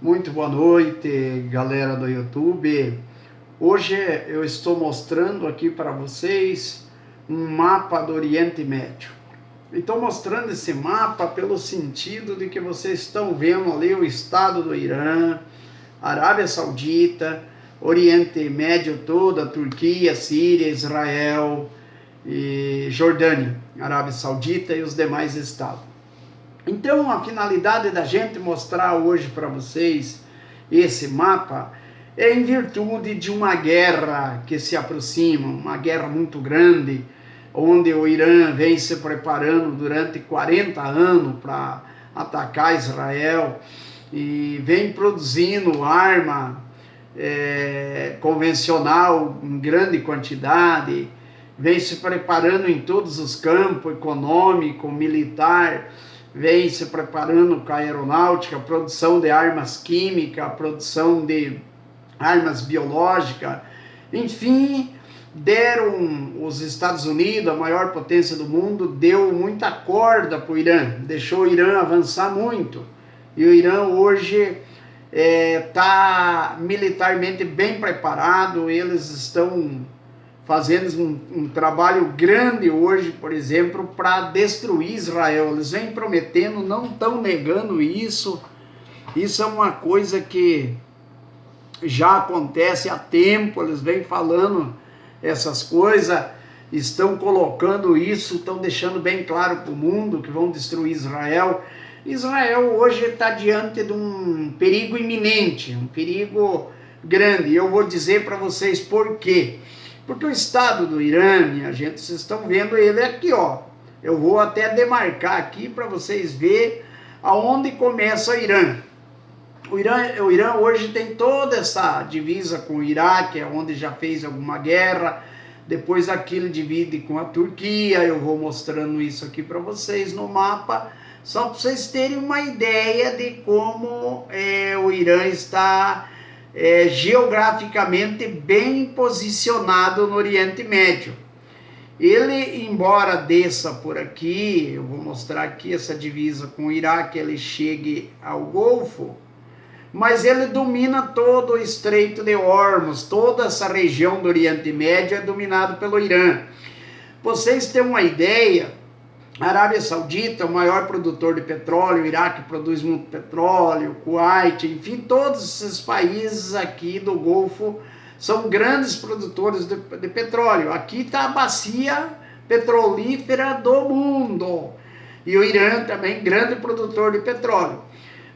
Muito boa noite, galera do YouTube. Hoje eu estou mostrando aqui para vocês um mapa do Oriente Médio. Estou mostrando esse mapa pelo sentido de que vocês estão vendo ali o estado do Irã, Arábia Saudita, Oriente Médio todo, a Turquia, Síria, Israel e Jordânia, Arábia Saudita e os demais estados. Então, a finalidade da gente mostrar hoje para vocês esse mapa é em virtude de uma guerra que se aproxima, uma guerra muito grande, onde o Irã vem se preparando durante 40 anos para atacar Israel e vem produzindo arma convencional em grande quantidade, vem se preparando em todos os campos, econômico, militar, vem se preparando com a aeronáutica, produção de armas químicas, produção de armas biológicas, enfim, os Estados Unidos, a maior potência do mundo, deu muita corda para o Irã, deixou o Irã avançar muito, e o Irã hoje está militarmente bem preparado, eles estão fazendo um trabalho grande hoje, por exemplo, para destruir Israel. Eles vêm prometendo, não estão negando isso. Isso é uma coisa que já acontece há tempo, eles vêm falando essas coisas, estão colocando isso, estão deixando bem claro para o mundo que vão destruir Israel. Israel hoje está diante de um perigo iminente, um perigo grande. E eu vou dizer para vocês por quê. Porque o estado do Irã, minha gente, vocês estão vendo ele aqui, ó. Eu vou até demarcar aqui para vocês verem aonde começa o Irã. O Irã hoje tem toda essa divisa com o Iraque, onde já fez alguma guerra. Depois aqui ele divide com a Turquia. Eu vou mostrando isso aqui para vocês no mapa, só para vocês terem uma ideia de como o Irã está geograficamente bem posicionado no Oriente Médio. Ele, embora desça por aqui, eu vou mostrar aqui essa divisa com o Iraque, ele chegue ao Golfo, mas ele domina todo o Estreito de Hormuz, toda essa região do Oriente Médio é dominado pelo Irã. Vocês têm uma ideia, a Arábia Saudita, o maior produtor de petróleo, o Iraque produz muito petróleo, Kuwait, enfim, todos esses países aqui do Golfo são grandes produtores de petróleo. Aqui está a bacia petrolífera do mundo. E o Irã também grande produtor de petróleo.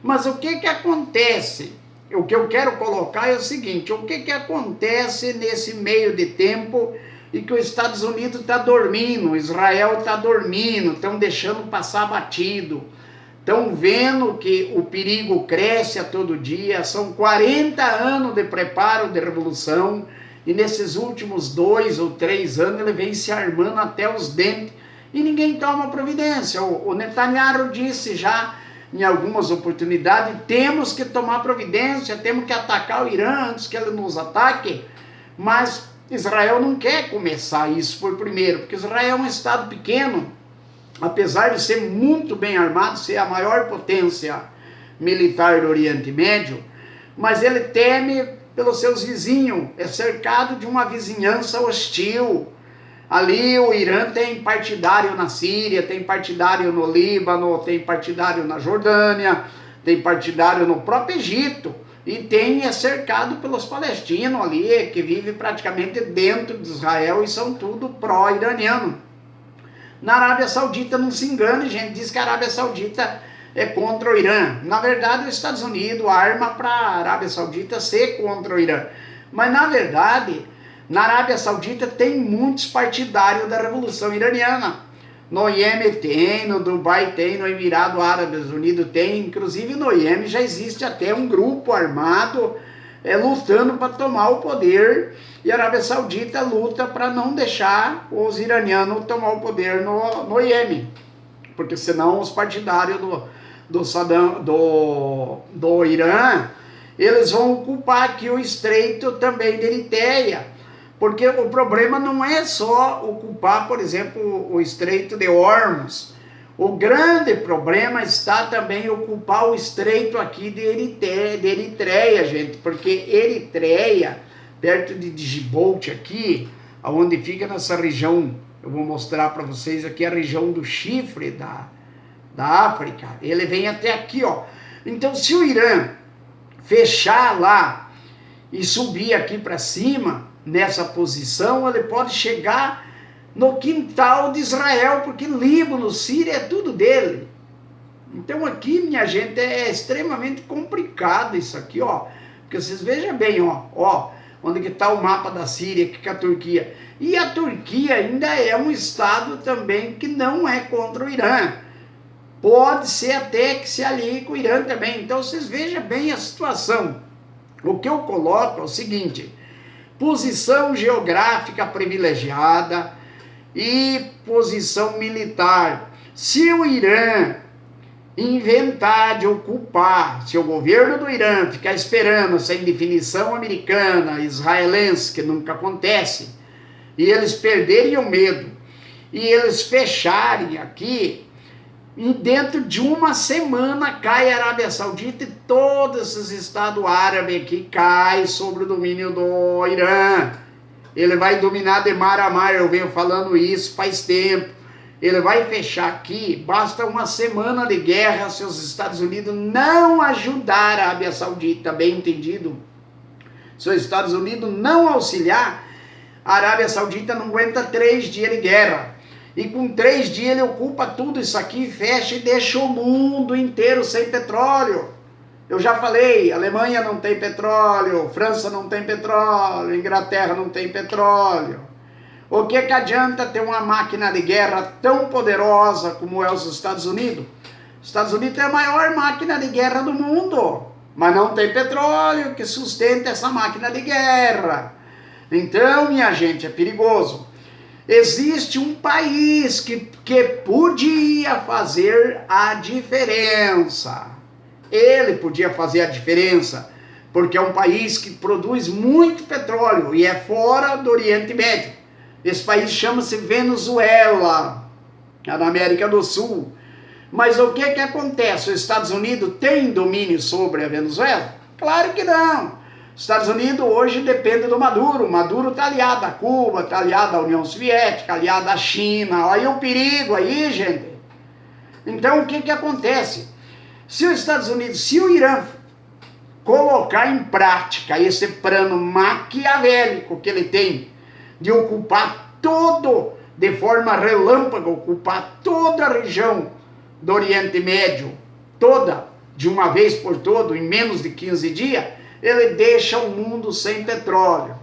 Mas o que acontece? O que eu quero colocar é o seguinte, o que acontece nesse meio de tempo e que os Estados Unidos está dormindo, Israel está dormindo, estão deixando passar batido, estão vendo que o perigo cresce a todo dia, são 40 anos de preparo de revolução, e nesses últimos 2 ou 3 anos ele vem se armando até os dentes, e ninguém toma providência. O Netanyahu disse já em algumas oportunidades, temos que tomar providência, temos que atacar o Irã antes que ele nos ataque, mas Israel não quer começar isso por primeiro, porque Israel é um estado pequeno, apesar de ser muito bem armado, ser a maior potência militar do Oriente Médio, mas ele teme pelos seus vizinhos, é cercado de uma vizinhança hostil. Ali o Irã tem partidário na Síria, tem partidário no Líbano, tem partidário na Jordânia, tem partidário no próprio Egito. E é cercado pelos palestinos ali, que vivem praticamente dentro de Israel e são tudo pró-iraniano. Na Arábia Saudita, não se engane, gente, diz que a Arábia Saudita é contra o Irã. Na verdade, os Estados Unidos arma para a Arábia Saudita ser contra o Irã. Mas, na verdade, na Arábia Saudita tem muitos partidários da Revolução Iraniana. No Iêmen tem, no Dubai tem, no Emirado Árabes Unidos tem, inclusive no Iêmen já existe até um grupo armado lutando para tomar o poder, e a Arábia Saudita luta para não deixar os iranianos tomar o poder no Iêmen, porque senão os partidários do Irã, eles vão ocupar aqui o estreito também de Eritéia. Porque o problema não é só ocupar, por exemplo, o Estreito de Hormuz. O grande problema está também em ocupar o estreito aqui de Eritreia, gente, porque Eritreia, perto de Djibouti aqui, onde fica nessa região, eu vou mostrar para vocês aqui a região do chifre da África, ele vem até aqui, ó. Então, se o Irã fechar lá e subir aqui para cima, nessa posição, ele pode chegar no quintal de Israel, porque Líbano, Síria, é tudo dele. Então aqui, minha gente, é extremamente complicado isso aqui, ó. Porque vocês vejam bem, ó, onde que está o mapa da Síria, que é a Turquia. E a Turquia ainda é um estado também que não é contra o Irã. Pode ser até que se alie com o Irã também. Então vocês vejam bem a situação. O que eu coloco é o seguinte: posição geográfica privilegiada e posição militar. Se o Irã inventar de ocupar, se o governo do Irã ficar esperando essa indefinição americana, israelense, que nunca acontece, e eles perderem o medo, e eles fecharem aqui, e dentro de uma semana cai a Arábia Saudita e todos esses estados árabes aqui caem sobre o domínio do Irã. Ele vai dominar de mar a mar, eu venho falando isso faz tempo. Ele vai fechar aqui, basta uma semana de guerra se os Estados Unidos não ajudar a Arábia Saudita, bem entendido? Se os Estados Unidos não auxiliar, a Arábia Saudita não aguenta 3 dias de guerra. E com 3 dias ele ocupa tudo isso aqui, fecha e deixa o mundo inteiro sem petróleo. Eu já falei, Alemanha não tem petróleo, França não tem petróleo, Inglaterra não tem petróleo. O que adianta ter uma máquina de guerra tão poderosa como é os Estados Unidos? Os Estados Unidos é a maior máquina de guerra do mundo, mas não tem petróleo que sustente essa máquina de guerra. Então, minha gente, é perigoso. Existe um país que podia fazer a diferença. Ele podia fazer a diferença, porque é um país que produz muito petróleo e é fora do Oriente Médio. Esse país chama-se Venezuela, na América do Sul. Mas o que acontece? Os Estados Unidos têm domínio sobre a Venezuela? Claro que não. Os Estados Unidos hoje depende do Maduro. Maduro está aliado a Cuba, está aliado à União Soviética, aliado à China. Olha o perigo aí, gente. Então o que acontece? Se os Estados Unidos, se o Irã colocar em prática esse plano maquiavélico que ele tem de ocupar todo, de forma relâmpago, ocupar toda a região do Oriente Médio, toda, de uma vez por todo, em menos de 15 dias, ele deixa o mundo sem petróleo.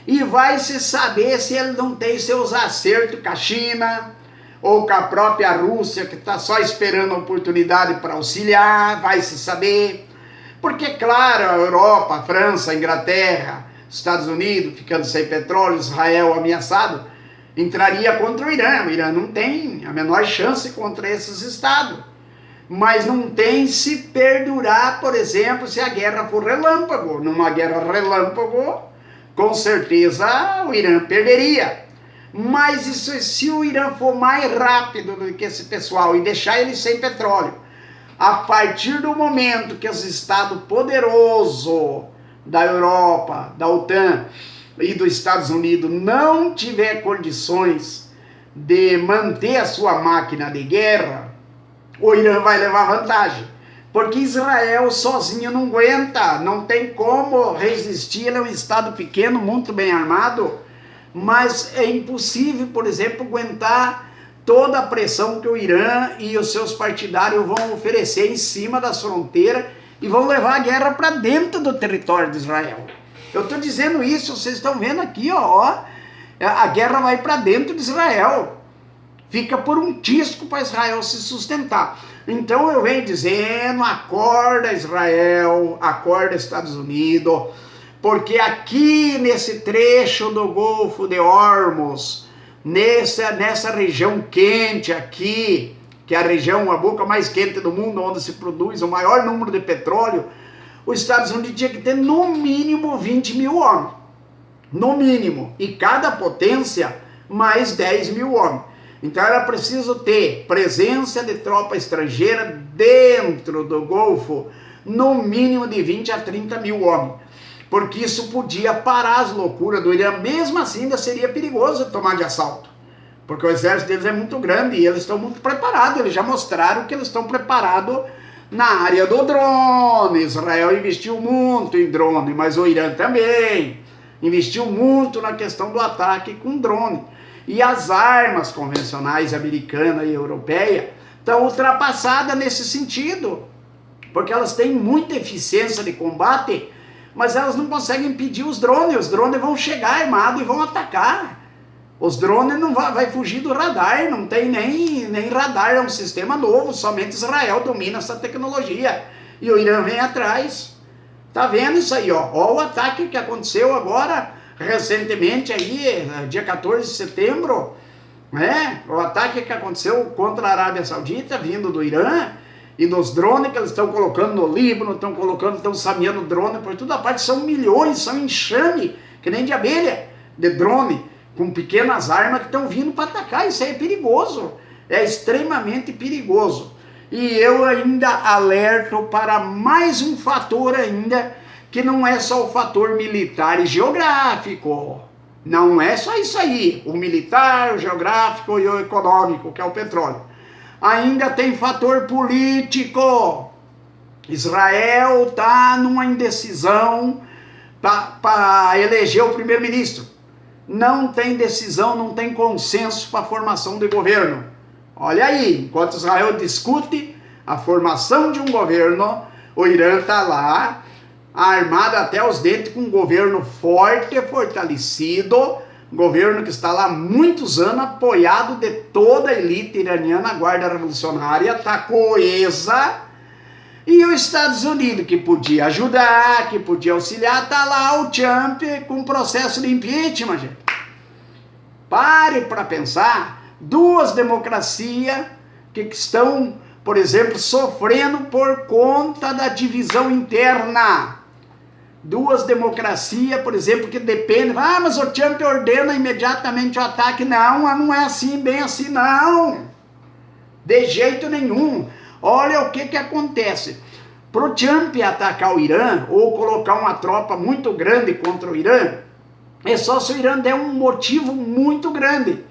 E vai se saber se ele não tem seus acertos com a China, ou com a própria Rússia, que está só esperando a oportunidade para auxiliar, vai se saber. Porque, claro, a Europa, a França, a Inglaterra, Estados Unidos, ficando sem petróleo, Israel ameaçado, entraria contra o Irã. O Irã não tem a menor chance contra esses estados. Mas não tem se perdurar, por exemplo, se a guerra for relâmpago. Numa guerra relâmpago, com certeza o Irã perderia. Mas isso, se o Irã for mais rápido do que esse pessoal e deixar ele sem petróleo, a partir do momento que os estados poderosos da Europa, da OTAN e dos Estados Unidos não tiver condições de manter a sua máquina de guerra, o Irã vai levar vantagem. Porque Israel sozinho não aguenta, não tem como resistir, ele é um estado pequeno, muito bem armado, mas é impossível, por exemplo, aguentar toda a pressão que o Irã e os seus partidários vão oferecer em cima das fronteiras e vão levar a guerra para dentro do território de Israel. Eu estou dizendo isso, vocês estão vendo aqui, ó, a guerra vai para dentro de Israel. Fica por um tisco para Israel se sustentar. Então eu venho dizendo, acorda Israel, acorda Estados Unidos, porque aqui nesse trecho do Golfo de Hormuz, nessa região quente aqui, que é a região, a boca mais quente do mundo, onde se produz o maior número de petróleo, os Estados Unidos tinha que ter no mínimo 20 mil homens. No mínimo. E cada potência mais 10 mil homens. Então era preciso ter presença de tropa estrangeira dentro do Golfo, no mínimo de 20 a 30 mil homens, porque isso podia parar as loucuras do Irã. Mesmo assim ainda seria perigoso tomar de assalto, porque o exército deles é muito grande e eles estão muito preparados. Eles já mostraram que eles estão preparados na área do drone. Israel investiu muito em drone, mas o Irã também investiu muito na questão do ataque com drone. E as armas convencionais americana e europeia estão ultrapassadas nesse sentido, porque elas têm muita eficiência de combate, mas elas não conseguem impedir os drones. Os drones vão chegar armados e vão atacar. Os drones não vai fugir do radar, não tem nem radar, é um sistema novo, somente Israel domina essa tecnologia. E o Irã vem atrás. Tá vendo isso aí, ó? Ó o ataque que aconteceu agora, recentemente aí, dia 14 de setembro, né? O ataque que aconteceu contra a Arábia Saudita, vindo do Irã, e nos drones que eles estão colocando no Líbano, estão sameando drone por toda parte, são milhões, são enxame, que nem de abelha, de drone, com pequenas armas que estão vindo para atacar. Isso aí é perigoso, é extremamente perigoso. E eu ainda alerto para mais um fator ainda, que não é só o fator militar e geográfico. Não é só isso aí, o militar, o geográfico e o econômico, que é o petróleo. Ainda tem fator político. Israel está numa indecisão para eleger o primeiro-ministro. Não tem decisão, não tem consenso para a formação de governo. Olha aí, enquanto Israel discute a formação de um governo, o Irã está lá, armado até os dentes, com um governo forte, fortalecido, governo que está lá há muitos anos, apoiado de toda a elite iraniana, a guarda revolucionária, está coesa. E os Estados Unidos, que podia ajudar, que podia auxiliar, está lá o Trump com processo de impeachment, gente. Pare para pensar, duas democracias que estão, por exemplo, sofrendo por conta da divisão interna. Duas democracias, por exemplo, que dependem, mas o Trump ordena imediatamente o ataque. Não é assim, bem assim, não. De jeito nenhum. Olha o que acontece. Para o Trump atacar o Irã, ou colocar uma tropa muito grande contra o Irã, é só se o Irã der um motivo muito grande,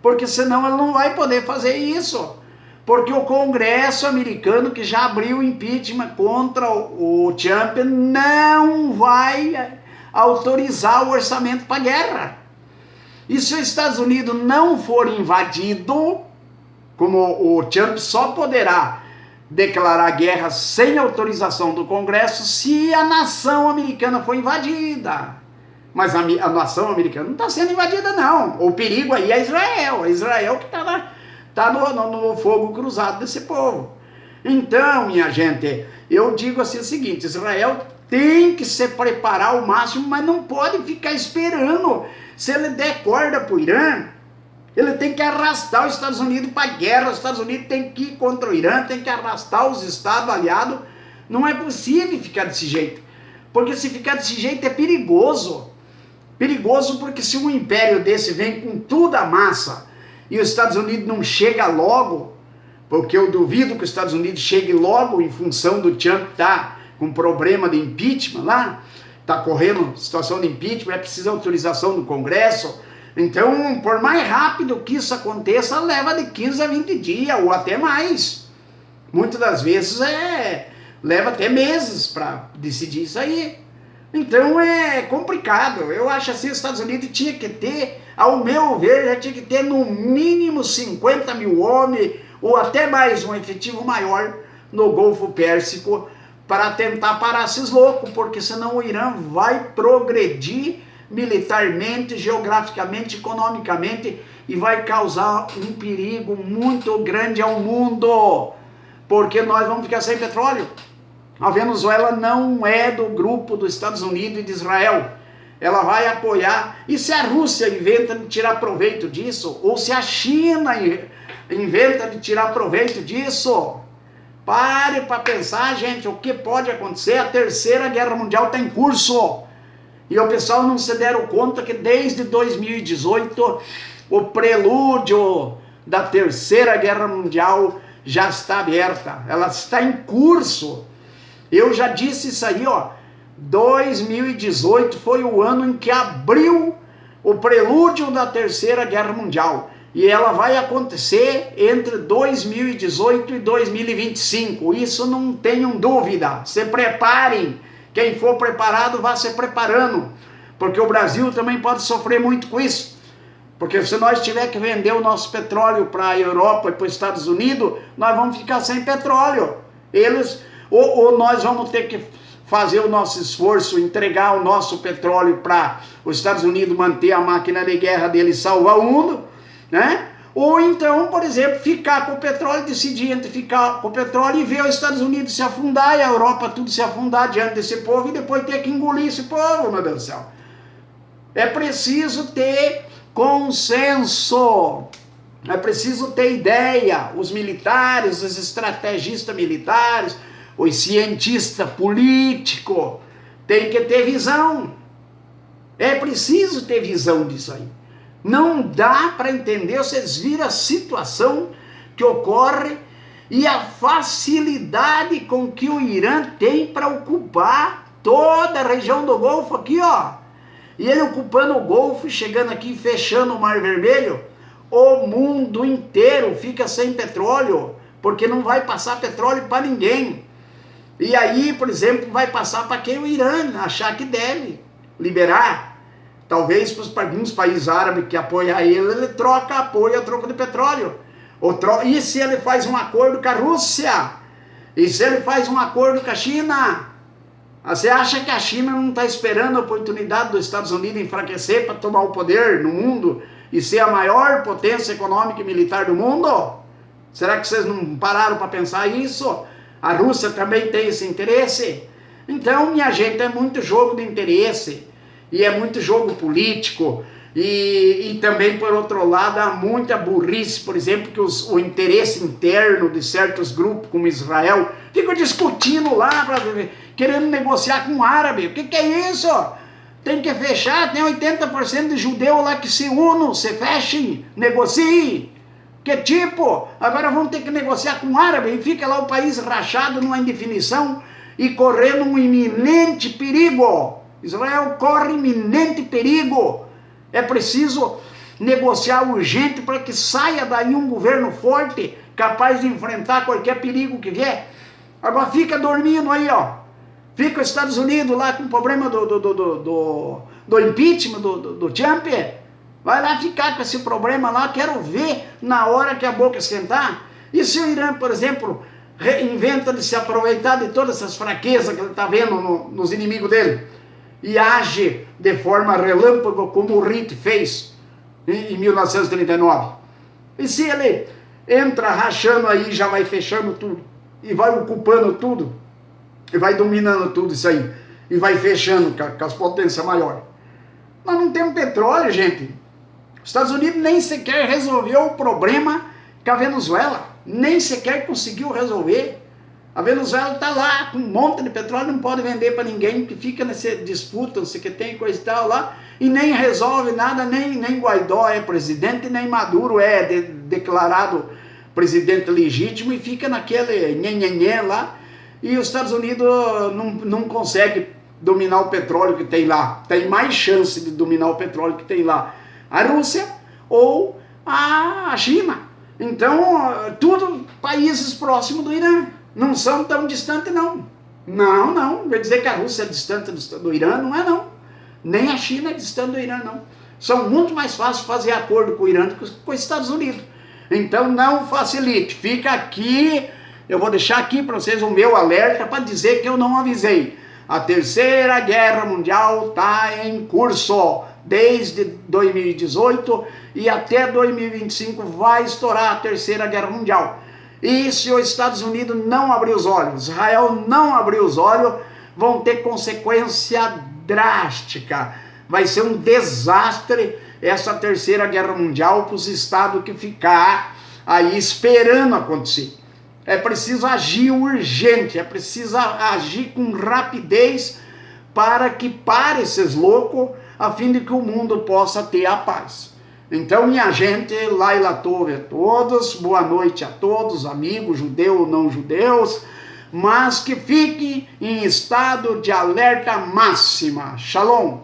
porque senão ele não vai poder fazer isso. Porque o Congresso americano, que já abriu impeachment contra o Trump, não vai autorizar o orçamento para a guerra. E se os Estados Unidos não for invadido, como o Trump só poderá declarar guerra sem autorização do Congresso se a nação americana for invadida. Mas a nação americana não está sendo invadida, não. O perigo aí é Israel. É Israel que está no fogo cruzado desse povo. Então, minha gente, eu digo assim o seguinte: Israel tem que se preparar ao máximo, mas não pode ficar esperando. Se ele der corda para o Irã, ele tem que arrastar os Estados Unidos para a guerra. Os Estados Unidos tem que ir contra o Irã, tem que arrastar os Estados aliados. Não é possível ficar desse jeito. Porque se ficar desse jeito é perigoso. Perigoso porque se um império desse vem com toda a massa e os Estados Unidos não chega logo, porque eu duvido que os Estados Unidos chegue logo em função do Trump estar com problema de impeachment lá, está correndo situação de impeachment, é preciso autorização do Congresso. Então, por mais rápido que isso aconteça, leva de 15 a 20 dias, ou até mais. Muitas das vezes leva até meses para decidir isso aí. Então é complicado. Eu acho assim, os Estados Unidos tinha que ter, ao meu ver, já tinha que ter no mínimo 50 mil homens, ou até mais, um efetivo maior no Golfo Pérsico, para tentar parar esses loucos, porque senão o Irã vai progredir militarmente, geograficamente, economicamente, e vai causar um perigo muito grande ao mundo, porque nós vamos ficar sem petróleo. A Venezuela não é do grupo dos Estados Unidos e de Israel. Ela vai apoiar. E se a Rússia inventa de tirar proveito disso, ou se a China inventa de tirar proveito disso, pare para pensar, gente, o que pode acontecer. A Terceira Guerra Mundial está em curso. E o pessoal não se deram conta que desde 2018, o prelúdio da Terceira Guerra Mundial já está aberta, ela está em curso. Eu já disse isso aí, ó. 2018 foi o ano em que abriu o prelúdio da Terceira Guerra Mundial. E ela vai acontecer entre 2018 e 2025. Isso não tenham dúvida. Se preparem. Quem for preparado, vá se preparando. Porque o Brasil também pode sofrer muito com isso. Porque se nós tiver que vender o nosso petróleo para a Europa e para os Estados Unidos, nós vamos ficar sem petróleo. Ou nós vamos ter que fazer o nosso esforço, entregar o nosso petróleo para os Estados Unidos manter a máquina de guerra dele e salvar o mundo, né? Ou então, por exemplo, ficar com o petróleo, decidir entre ficar com o petróleo e ver os Estados Unidos se afundar e a Europa tudo se afundar diante desse povo e depois ter que engolir esse povo, meu Deus do céu. É preciso ter consenso, é preciso ter ideia. Os militares, os estrategistas militares, os cientistas políticos, tem que ter visão. É preciso ter visão disso aí. Não dá para entender, vocês viram a situação que ocorre e a facilidade com que o Irã tem para ocupar toda a região do Golfo aqui, ó. E ele ocupando o Golfo, chegando aqui, fechando o Mar Vermelho, o mundo inteiro fica sem petróleo, porque não vai passar petróleo para ninguém. E aí, por exemplo, vai passar para quem? O Irã, achar que deve liberar. Talvez para alguns países árabes que apoiam ele troca apoio a troco de petróleo. E se ele faz um acordo com a Rússia? E se ele faz um acordo com a China? Você acha que a China não está esperando a oportunidade dos Estados Unidos enfraquecer para tomar o poder no mundo e ser a maior potência econômica e militar do mundo? Será que vocês não pararam para pensar isso? A Rússia também tem esse interesse? Então, minha gente, é muito jogo de interesse e é muito jogo político e também, por outro lado, há muita burrice, por exemplo, que o interesse interno de certos grupos como Israel ficam discutindo lá, querendo negociar com o árabe. O que é isso? Tem que fechar, tem 80% de judeu lá que se unam, se fechem, negociem. Que tipo? Agora vão ter que negociar com o árabe e fica lá o país rachado numa indefinição e correndo um iminente perigo. Israel corre iminente perigo. É preciso negociar urgente para que saia daí um governo forte, capaz de enfrentar qualquer perigo que vier. Agora fica dormindo aí, ó. Fica os Estados Unidos lá com o problema do impeachment do Trump. Vai lá ficar com esse problema lá, quero ver na hora que a boca esquentar. E se o Irã, por exemplo, inventa de se aproveitar de todas essas fraquezas que ele está vendo nos inimigos dele e age de forma relâmpago como o Hitler fez em 1939? E se ele entra rachando aí, já vai fechando tudo e vai ocupando tudo e vai dominando tudo isso aí e vai fechando com as potências maiores? Nós não temos petróleo, gente. Os Estados Unidos nem sequer resolveu o problema com a Venezuela, nem sequer conseguiu resolver. A Venezuela está lá com um monte de petróleo, não pode vender para ninguém, que fica nessa disputa, não sei o que tem, coisa e tal lá, e nem resolve nada, nem Guaidó é presidente, nem Maduro é declarado presidente legítimo, e fica naquele nhenhenhé lá, e os Estados Unidos não consegue dominar o petróleo que tem lá. Tem mais chance de dominar o petróleo que tem lá a Rússia ou a China. Então, tudo países próximos do Irã. Não são tão distantes, não. Não. Quer dizer que a Rússia é distante do Irã? Não é, não. Nem a China é distante do Irã, não. São muito mais fácil fazer acordo com o Irã do que com os Estados Unidos. Então, não facilite. Fica aqui, eu vou deixar aqui para vocês o meu alerta para dizer que eu não avisei. A Terceira Guerra Mundial está em curso. Desde 2018 e até 2025 vai estourar a Terceira Guerra Mundial. E se os Estados Unidos não abrir os olhos, Israel não abrir os olhos, vão ter consequência drástica. Vai ser um desastre essa Terceira Guerra Mundial para os estados que ficar aí esperando acontecer. É preciso agir urgente, é preciso agir com rapidez para que pare esses loucos, a fim de que o mundo possa ter a paz. Então, minha gente, Laila Tove a todos, boa noite a todos, amigos, judeus ou não judeus, mas que fiquem em estado de alerta máxima. Shalom.